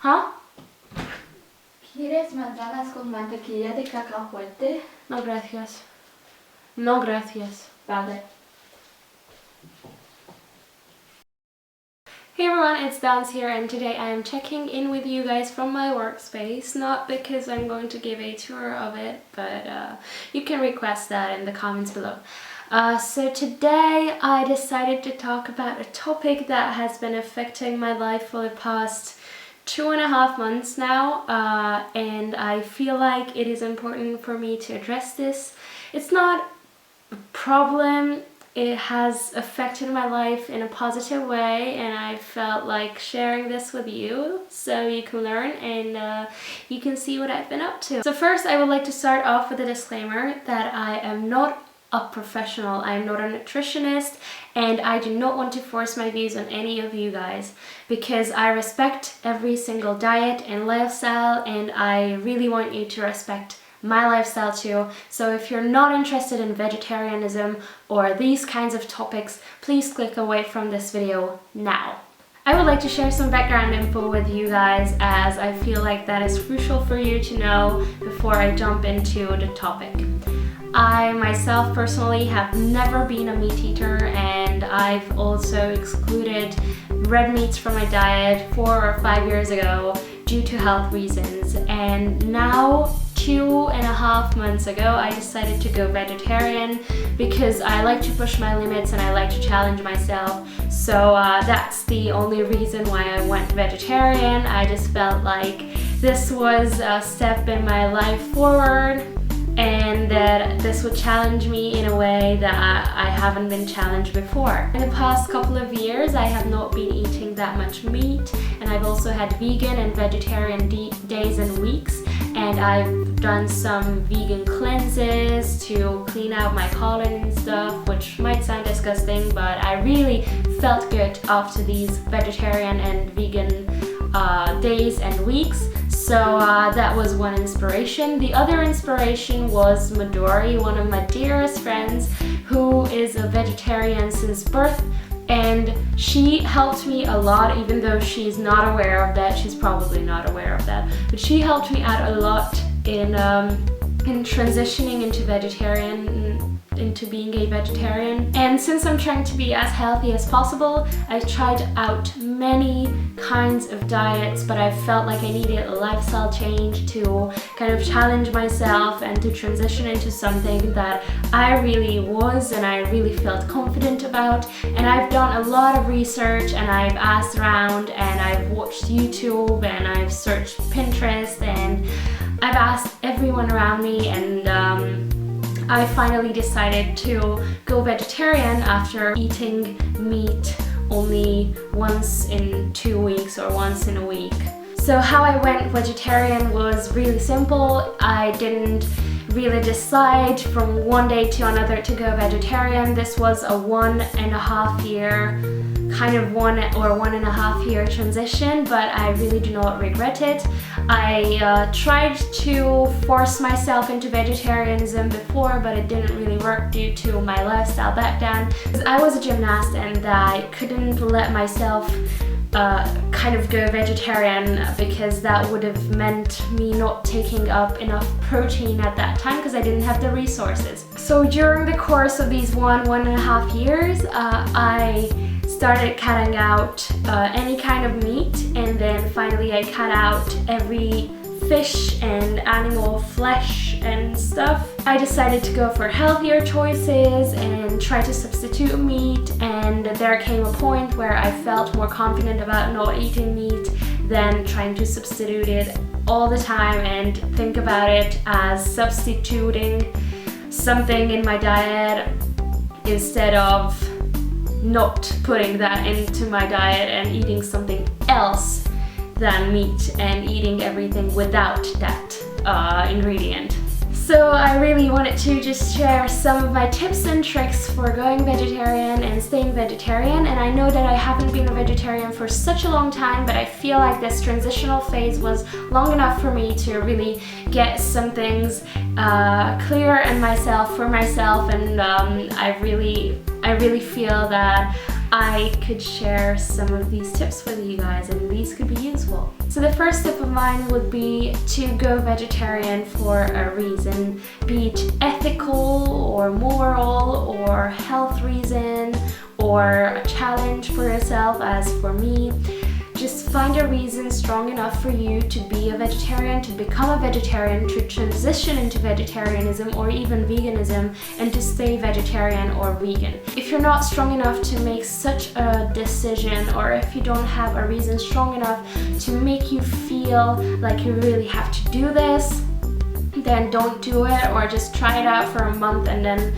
Ha? ¿Quieres manzanas con mantequilla de cacahuete? No, gracias. No, gracias. Vale. Hey everyone, it's Dance here, and today I am checking in with you guys from my workspace. Not because I'm going to give a tour of it, but you can request that in the comments below. So today I decided to talk about a topic that has been affecting my life for the past 2.5 months now, and I feel like it is important for me to address this. It's not a problem. It has affected my life in a positive way, and I felt like sharing this with you so you can learn and you can see what I've been up to. So first I would like to start off with a disclaimer that I am not a professional. I am not a nutritionist, and I do not want to force my views on any of you guys because I respect every single diet and lifestyle, and I really want you to respect my lifestyle too. So if you're not interested in vegetarianism or these kinds of topics, please click away from this video now. I would like to share some background info with you guys, as I feel like that is crucial for you to know before I jump into the topic. I myself personally have never been a meat eater, and I've also excluded red meats from my diet 4 or 5 years ago due to health reasons, and now 2.5 months ago I decided to go vegetarian because I like to push my limits and I like to challenge myself. So that's the only reason why I went vegetarian. I just felt like this was a step in my life forward, and that this would challenge me in a way that I haven't been challenged before. In the past couple of years I have not been eating that much meat, and I've also had vegan and vegetarian days and weeks, and I've done some vegan cleanses to clean out my colon and stuff, which might sound disgusting, but I really felt good after these vegetarian and vegan days and weeks. So that was one inspiration. The other inspiration was Midori, one of my dearest friends, who is a vegetarian since birth, and she helped me a lot, even though she's not aware of that. She's probably not aware of that, but she helped me out a lot in transitioning into being a vegetarian. And since I'm trying to be as healthy as possible, I've tried out many kinds of diets, but I felt like I needed a lifestyle change to kind of challenge myself and to transition into something that I really was and I really felt confident about. And I've done a lot of research, and I've asked around, and I've watched YouTube, and I've searched Pinterest, and I've asked everyone around me, and I finally decided to go vegetarian after eating meat only once in 2 weeks or once in a week. So how I went vegetarian was really simple. I didn't really decide from one day to another to go vegetarian. This was a 1.5 year kind of 1.5 year transition, but I really do not regret it. I tried to force myself into vegetarianism before, but it didn't really work due to my lifestyle back then. I was a gymnast, and I couldn't let myself kind of go vegetarian because that would have meant me not taking up enough protein at that time because I didn't have the resources. So during the course of these 1.5 years, I started cutting out any kind of meat, and then finally I cut out every fish and animal flesh and stuff. I decided to go for healthier choices and try to substitute meat, and there came a point where I felt more confident about not eating meat than trying to substitute it all the time and think about it as substituting something in my diet instead of not putting that into my diet and eating something else than meat and eating everything without that ingredient. So I really wanted to just share some of my tips and tricks for going vegetarian and staying vegetarian. And I know that I haven't been a vegetarian for such a long time, but I feel like this transitional phase was long enough for me to really get some things clear for myself, and I really feel that I could share some of these tips with you guys, and these could be useful. So the first tip of mine would be to go vegetarian for a reason, be it ethical or moral or health reason or a challenge for yourself. As for me, just find a reason strong enough for you to be a vegetarian, to become a vegetarian, to transition into vegetarianism or even veganism, and to stay vegetarian or vegan. If you're not strong enough to make such a decision, or if you don't have a reason strong enough to make you feel like you really have to do this, then don't do it, or just try it out for a month, and then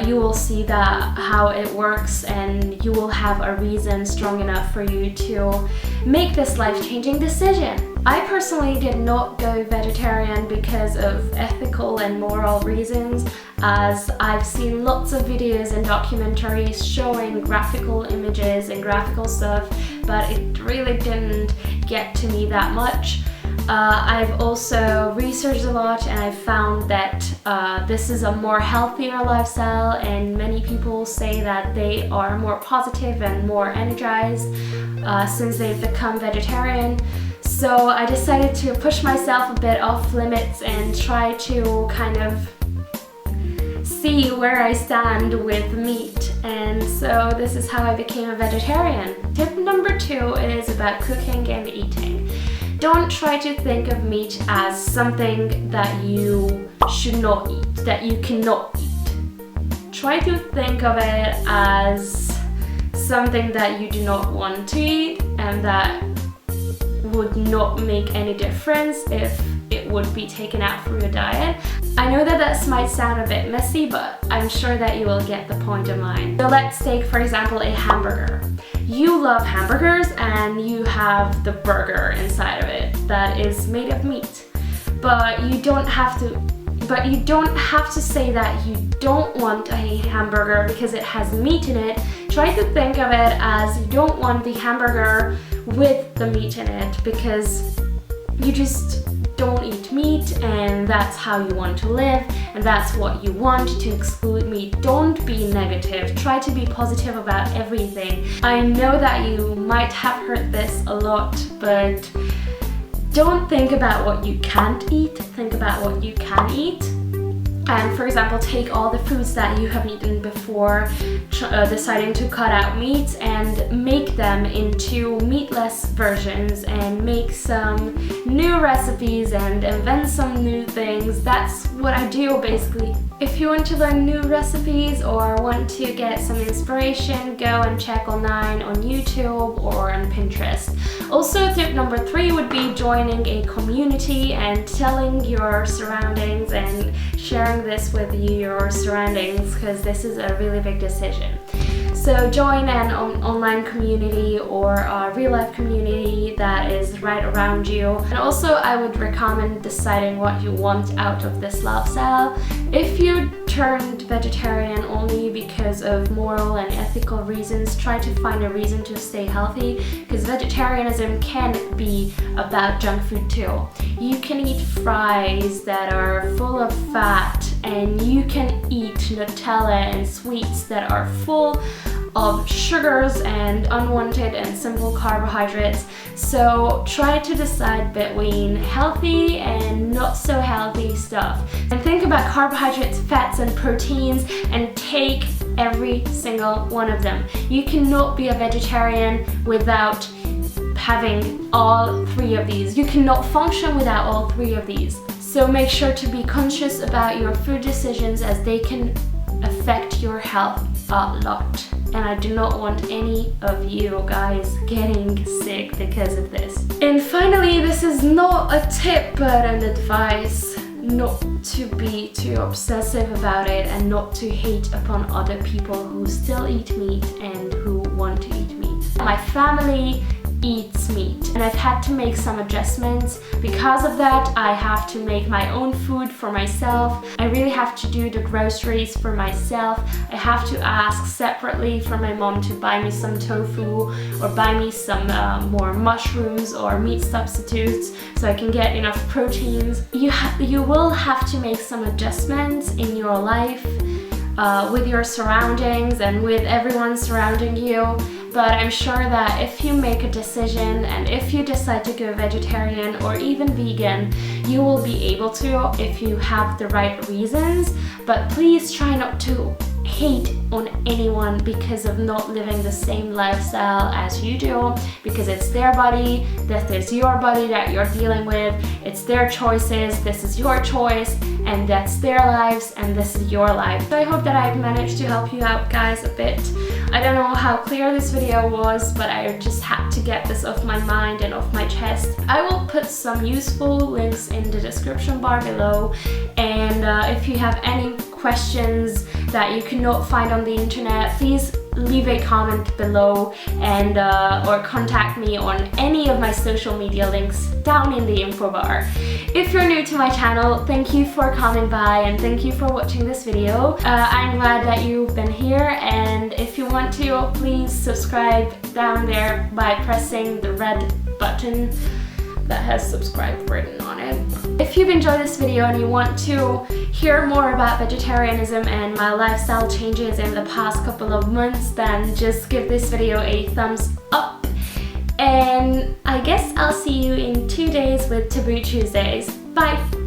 you will see that how it works, and you will have a reason strong enough for you to make this life-changing decision. I personally did not go vegetarian because of ethical and moral reasons, as I've seen lots of videos and documentaries showing graphical images and graphical stuff, but it really didn't get to me that much. I've also researched a lot, and I've found that this is a more healthier lifestyle, and many people say that they are more positive and more energized since they've become vegetarian. So I decided to push myself a bit off limits and try to kind of see where I stand with meat, and so this is how I became a vegetarian. Tip number 2 is about cooking and eating. Don't try to think of meat as something that you should not eat, that you cannot eat. Try to think of it as something that you do not want to eat, and that would not make any difference if it would be taken out from your diet. I know that this might sound a bit messy, but I'm sure that you will get the point of mine. So let's take, for example, a hamburger. You love hamburgers, and you have the burger inside of it that is made of meat, but you don't have to say that you don't want a hamburger because it has meat in it. Try to think of it as you don't want the hamburger with the meat in it because you just don't eat meat, and that's how you want to live, and that's what you want, to exclude meat. Don't be negative. Try to be positive about everything. I know that you might have heard this a lot, but don't think about what you can't eat. Think about what you can eat. And for example, take all the foods that you have eaten before deciding to cut out meat and make them into meatless versions, and make some new recipes and invent some new things. That's what I do basically. If you want to learn new recipes or want to get some inspiration, go and check online on YouTube or on Pinterest. Also, tip number 3 would be joining a community and telling your surroundings and sharing this with your surroundings, because this is a really big decision. So join an online community or a real life community that is right around you. And also I would recommend deciding what you want out of this lifestyle. If you turned vegetarian only because of moral and ethical reasons, try to find a reason to stay healthy, because vegetarianism can be about junk food too. You can eat fries that are full of fat, and you can eat Nutella and sweets that are full of sugars and unwanted and simple carbohydrates. So try to decide between healthy and not so healthy stuff, and think about carbohydrates, fats and proteins, and take every single one of them. You cannot be a vegetarian without having all 3 of these. You cannot function without all 3 of these. So make sure to be conscious about your food decisions, as they can affect your health a lot. And I do not want any of you guys getting sick because of this. And finally, this is not a tip but an advice: not to be too obsessive about it, and not to hate upon other people who still eat meat and who want to eat meat. My family eats meat, and I've had to make some adjustments. Because of that, I have to make my own food for myself. I really have to do the groceries for myself. I have to ask separately for my mom to buy me some tofu or buy me some more mushrooms or meat substitutes so I can get enough proteins. You will have to make some adjustments in your life with your surroundings and with everyone surrounding you. But I'm sure that if you make a decision and if you decide to go vegetarian or even vegan, you will be able to if you have the right reasons. But please try not to hate on anyone because of not living the same lifestyle as you do, because it's their body, this is your body that you're dealing with, it's their choices, this is your choice, and that's their lives and this is your life. So I hope that I've managed to help you out guys a bit. I don't know how clear this video was, but I just had to get this off my mind and off my chest. I will put some useful links in the description bar below, and if you have any questions that you cannot find on the internet, please leave a comment below and or contact me on any of my social media links down in the info bar. If you're new to my channel, thank you for coming by and thank you for watching this video. I'm glad that you've been here, and if you want to, please subscribe down there by pressing the red button that has subscribe written on it. If you've enjoyed this video and you want to hear more about vegetarianism and my lifestyle changes in the past couple of months, then just give this video a thumbs up. And I guess I'll see you in 2 days with Taboo Tuesdays. Bye!